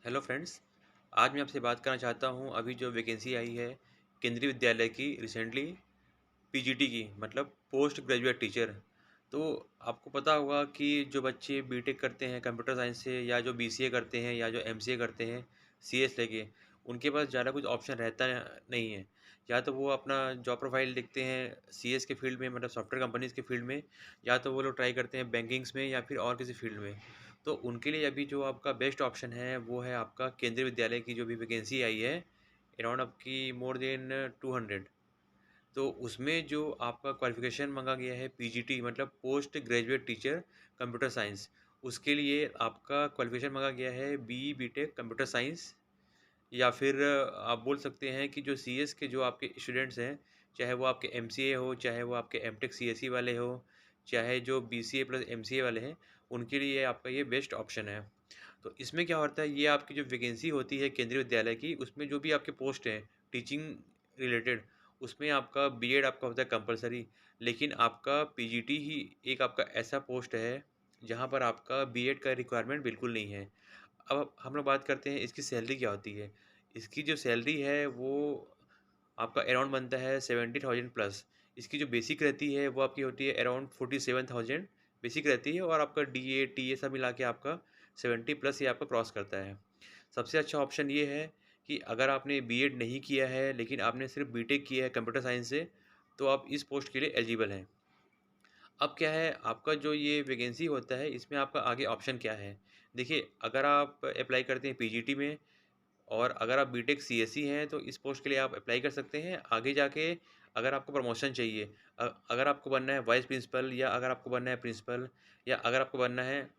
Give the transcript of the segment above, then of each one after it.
Hello friends. आज मैं आपसे बात करना चाहता हूँ अभी जो वैकेंसी आई है केंद्रीय विद्यालय की रिसेंटली पीजीटी की मतलब पोस्ट ग्रेजुएट टीचर। तो आपको पता होगा कि जो बच्चे बीटेक करते हैं कंप्यूटर साइंस से या जो बीसीए करते हैं या जो एमसीए करते हैं सीएस लेके उनके पास ज़्यादा कुछ ऑप्शन रहता नहीं है। या तो वो अपना जॉब प्रोफाइल देखते हैं सीएस के फील्ड में मतलब सॉफ्टवेयर कंपनीज के फील्ड में, या तो वो लोग ट्राई करते हैं बैंकिंग्स में या फिर और किसी फील्ड में। तो उनके लिए अभी जो आपका बेस्ट ऑप्शन है वो है आपका केंद्रीय विद्यालय की जो भी वैकेंसी आई है अराउंड आपकी मोर देन 200। तो उसमें जो आपका क्वालिफिकेशन मांगा गया है पीजीटी मतलब post graduate teacher computer science, उसके लिए आपका क्वालिफिकेशन मांगा गया है बीई बीटेक कंप्यूटर साइंस। या फिर आप बोल सकते हैं कि जो सीएस के जो आपके स्टूडेंट्स हैं, चाहे वो आपके एमसीए हो, चाहे वो आपके एमटेक सीएसई वाले हो, चाहे जो बीसीए प्लस एमसीए वाले हैं, उनके लिए आपका ये बेस्ट ऑप्शन है। तो इसमें क्या होता है, ये आपकी जो वैकेंसी होती है केंद्रीय विद्यालय की, उसमें जो भी आपके पोस्ट हैं टीचिंग रिलेटेड, उसमें आपका बीएड आपका होता है कंपलसरी। लेकिन आपका पीजीटी ही एक आपका ऐसा पोस्ट है जहाँ पर आपका बीएड का रिक्वायरमेंट बिल्कुल नहीं है। अब हम लोग बात करते हैं इसकी सैलरी क्या होती है। इसकी जो सैलरी है वो आपका अराउंड बनता है 70,000 प्लस। इसकी जो बेसिक रहती है वो आपकी होती है अराउंड 47,000 बेसिक रहती है, और आपका डीए टीए सब मिला के आपका 70 प्लस ये आपका क्रॉस करता है। सबसे अच्छा ऑप्शन ये है कि अगर आपने बीएड नहीं किया है लेकिन आपने सिर्फ बीटेक किया है कंप्यूटर साइंस से, तो आप इस पोस्ट के लिए एलिजिबल हैं। अब क्या है आपका जो ये वैकेंसी होता है इसमें आपका आगे ऑप्शन क्या है। देखिए, अगर आप अप्लाई करते हैं पीजीटी में और अगर आप बीटेक सीएसई हैं तो इस पोस्ट के लिए आप अप्लाई कर सकते हैं। आगे जाके अगर आपको प्रमोशन चाहिए, अगर आपको बनना है वाइस प्रिंसिपल, या अगर आपको बनना है प्रिंसिपल, या अगर आपको बनना है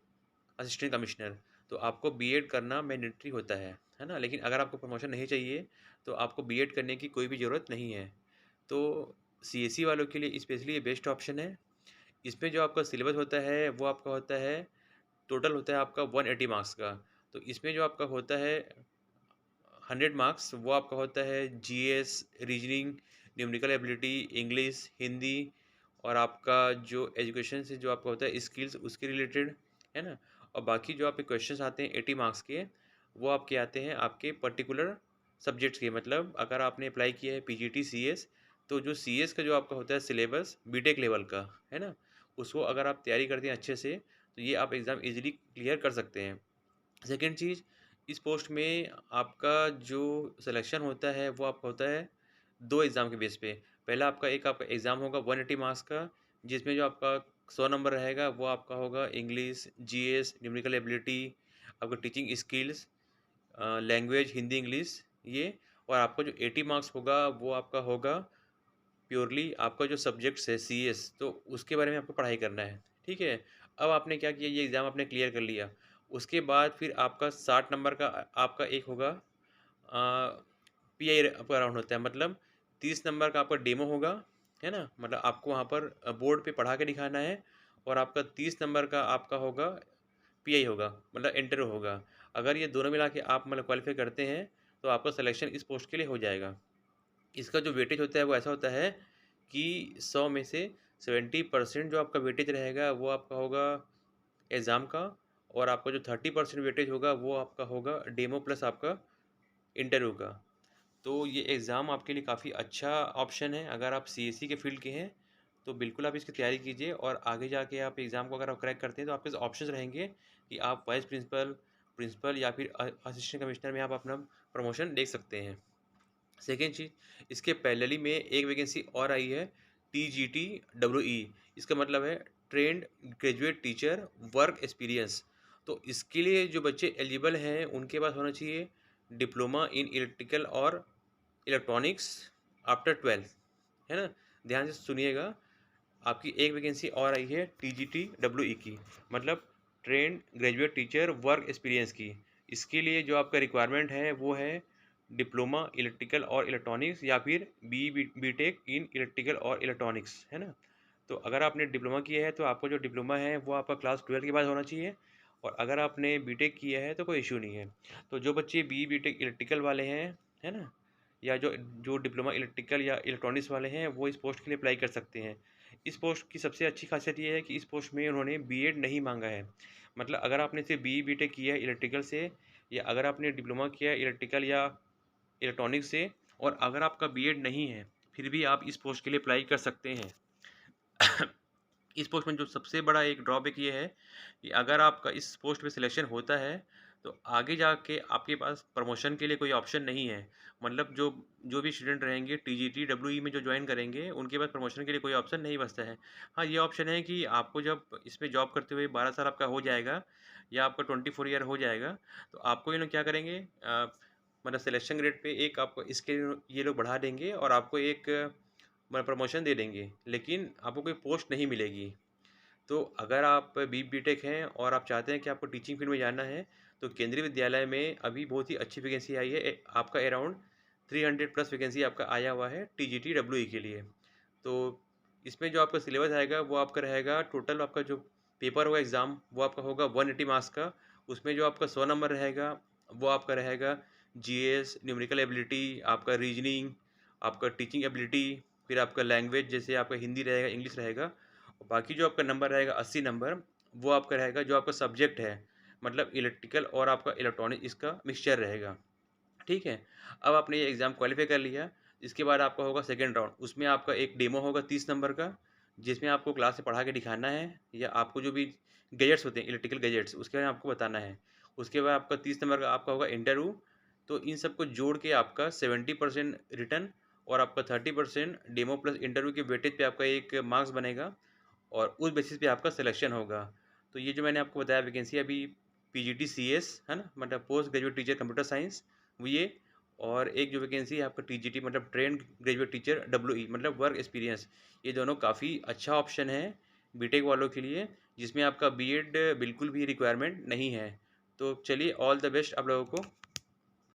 असिस्टेंट कमिश्नर, तो आपको बीएड करना मैंडेटरी होता है ना। लेकिन अगर आपको प्रमोशन नहीं चाहिए तो आपको बीएड करने की कोई भी ज़रूरत नहीं है। तो सीएसई वालों के लिए स्पेशली ये बेस्ट ऑप्शन है। इसमें जो आपका सिलेबस होता है वो आपका होता है, टोटल होता है आपका 180 मार्क्स का। तो इसमें जो आपका होता है 100 मार्क्स वो आपका होता है GS, reasoning, numerical ability, English, Hindi, और आपका जो एजुकेशन से जो आपका होता है स्किल्स उसके रिलेटेड, है ना। और बाकी जो आपके क्वेश्चंस आते हैं 80 मार्क्स के, वो आपके आते हैं आपके पर्टिकुलर सब्जेक्ट्स के। मतलब अगर आपने अप्लाई किया है पीजीटी सीएस, तो जो सीएस का जो आपका होता है सिलेबस बीटेक लेवल का, है ना, उसको अगर आप तैयारी करते हैं अच्छे से तो ये आप एग्ज़ाम इजीली क्लियर कर सकते हैं। सेकंड चीज़, इस पोस्ट में आपका जो सिलेक्शन होता है वो आपका होता है 2 एग्ज़ाम के बेस पे। पहला आपका एक आपका एग्ज़ाम होगा 180 मार्क्स का, जिसमें जो आपका 100 नंबर रहेगा वो आपका होगा इंग्लिश, जीएस, न्यूमेरिकल एबिलिटी, आपका teaching skills, language Hindi, English ये। और आपका जो 80 मार्क्स होगा वो आपका होगा प्योरली आपका जो सब्जेक्ट्स है सीएस, तो उसके बारे में आपको पढ़ाई करना है, ठीक है। अब आपने क्या किया, ये एग्ज़ाम आपने क्लियर कर लिया, उसके बाद फिर आपका 60 नंबर का आपका एक होगा पीआई आपका राउंड होता है। मतलब 30 नंबर का आपका डेमो होगा, है ना, मतलब आपको वहाँ पर बोर्ड पे पढ़ा के दिखाना है। और आपका 30 नंबर का आपका होगा पीआई होगा, मतलब इंटरव्यू होगा। अगर ये दोनों मिला के आप मतलब क्वालिफाई करते हैं तो आपका सिलेक्शन इस पोस्ट के लिए हो जाएगा। इसका जो वेटेज होता है वो ऐसा होता है कि 100 में से 70% जो आपका वेटेज रहेगा वो आपका होगा एग्ज़ाम का, और आपका जो 30% वेटेज होगा वो आपका होगा डेमो प्लस आपका इंटरव्यू का। तो ये एग्ज़ाम आपके लिए काफ़ी अच्छा ऑप्शन है। अगर आप सीएसई के फील्ड के हैं तो बिल्कुल आप इसकी तैयारी कीजिए, और आगे जाके आप एग्ज़ाम को अगर आप क्रैक करते हैं तो आपके पास ऑप्शंस रहेंगे कि आप वाइस प्रिंसिपल, प्रिंसिपल या फिर असिस्टेंट कमिश्नर में आप अपना प्रमोशन देख सकते हैं। सेकेंड चीज़, इसके पैरेलली में एक वैकेंसी और आई है टीजीटी डब्ल्यूई। इसका मतलब है trained graduate teacher work experience. तो इसके लिए जो बच्चे एलिजिबल हैं उनके पास होना चाहिए डिप्लोमा इन इलेक्ट्रिकल और इलेक्ट्रॉनिक्स आफ्टर 12, है ना। ध्यान से सुनिएगा, आपकी एक वैकेंसी और आई है टीजीटी डब्ल्यूई की, मतलब trained graduate teacher work experience की। इसके लिए जो आपका रिक्वायरमेंट है वो है डिप्लोमा इलेक्ट्रिकल और इलेक्ट्रॉनिक्स, या फिर बीटेक इन इलेक्ट्रिकल और इलेक्ट्रॉनिक्स, है ना। तो अगर आपने डिप्लोमा किया है तो आपको जो डिप्लोमा है वो आपका क्लास 12 के बाद होना चाहिए, और अगर आपने बीटेक किया है तो कोई इशू नहीं है। तो जो बच्चे बीटेक इलेक्ट्रिकल वाले हैं, है ना, या जो जो डिप्लोमा इलेक्ट्रिकल या इलेक्ट्रॉनिक्स वाले हैं वो इस पोस्ट के लिए अप्लाई कर सकते हैं। इस पोस्ट की सबसे अच्छी खासियत ये है कि इस पोस्ट में उन्होंने बीएड नहीं मांगा है। मतलब अगर आपने सिर्फ बीई बीटेक किया है इलेक्ट्रिकल से, या अगर आपने डिप्लोमा किया है इलेक्ट्रिकल या इलेक्ट्रॉनिक्स से और अगर आपका बीएड नहीं है, फिर भी आप इस पोस्ट के लिए अप्लाई कर सकते हैं। इस पोस्ट में जो सबसे बड़ा एक ड्रॉबैक ये है कि अगर आपका इस पोस्ट पे सिलेक्शन होता है, तो आगे जाके आपके पास प्रमोशन के लिए कोई ऑप्शन नहीं है। मतलब जो जो भी स्टूडेंट रहेंगे टीजीटी, डब्ल्यूई में जो जॉइन करेंगे, उनके पास प्रमोशन के लिए कोई ऑप्शन नहीं बचता है। हाँ, ये ऑप्शन है कि आपको जब इसमें जॉब करते हुए 12 साल आपका हो जाएगा या आपका 24 ईयर हो जाएगा, तो आपको ये लोग क्या करेंगे, मतलब सिलेक्शन ग्रेड पे एक आपको इसके ये लोग बढ़ा देंगे और आपको एक मतलब प्रमोशन दे देंगे, लेकिन आपको कोई पोस्ट नहीं मिलेगी। तो अगर आप बीटेक हैं और आप चाहते हैं कि आपको टीचिंग फील्ड में जाना है, तो केंद्रीय विद्यालय में अभी बहुत ही अच्छी वैकेंसी आई है। आपका अराउंड 300 प्लस वैकेंसी आपका आया हुआ है टीजीटी डब्ल्यूई के लिए। तो इसमें जो आपका सिलेबस आएगा वो आपका रहेगा, टोटल आपका जो पेपर होगा एग्ज़ाम वो आपका होगा 180 मार्क्स का। उसमें जो आपका 100 नंबर रहेगा वो आपका रहेगा जीएस, न्यूमेरिकल एबिलिटी, आपका रीजनिंग, आपका टीचिंग एबिलिटी, फिर आपका लैंग्वेज जैसे आपका हिंदी रहेगा, इंग्लिश रहेगा। और बाकी जो आपका नंबर रहेगा 80 नंबर, वो आपका रहेगा जो आपका सब्जेक्ट है, मतलब इलेक्ट्रिकल और आपका इलेक्ट्रॉनिक, इसका मिक्सचर रहेगा। ठीक है। अब आपने ये एग्ज़ाम क्वालिफाई कर लिया, इसके बाद आपका होगा सेकंड राउंड। उसमें आपका एक डेमो होगा 30 नंबर का, जिसमें आपको क्लास में पढ़ा के दिखाना है या आपको जो भी गैजेट्स होते हैं इलेक्ट्रिकल गैजेट्स उसके बारे में आपको बताना है। उसके बाद आपका 30 नंबर का आपका होगा इंटरव्यू। तो इन सबको जोड़ के आपका 70% रिटन और आपका 30% डेमो प्लस इंटरव्यू के वेटेज पे आपका एक मार्क्स बनेगा और उस बेसिस पे आपका सिलेक्शन होगा। तो ये जो मैंने आपको बताया वैकेंसी अभी पीजीटी सीएस है ना, मतलब post graduate teacher computer science, वो ये। और एक जो वैकेंसी है आपका टीजीटी मतलब ट्रेंड ग्रेजुएट टीचर डब्ल्यूई मतलब वर्क एक्सपीरियंस। ये दोनों काफ़ी अच्छा ऑप्शन है बीटेक वालों के लिए, जिसमें आपका बीएड बिल्कुल भी रिक्वायरमेंट नहीं है। तो चलिए, ऑल द बेस्ट आप लोगों को।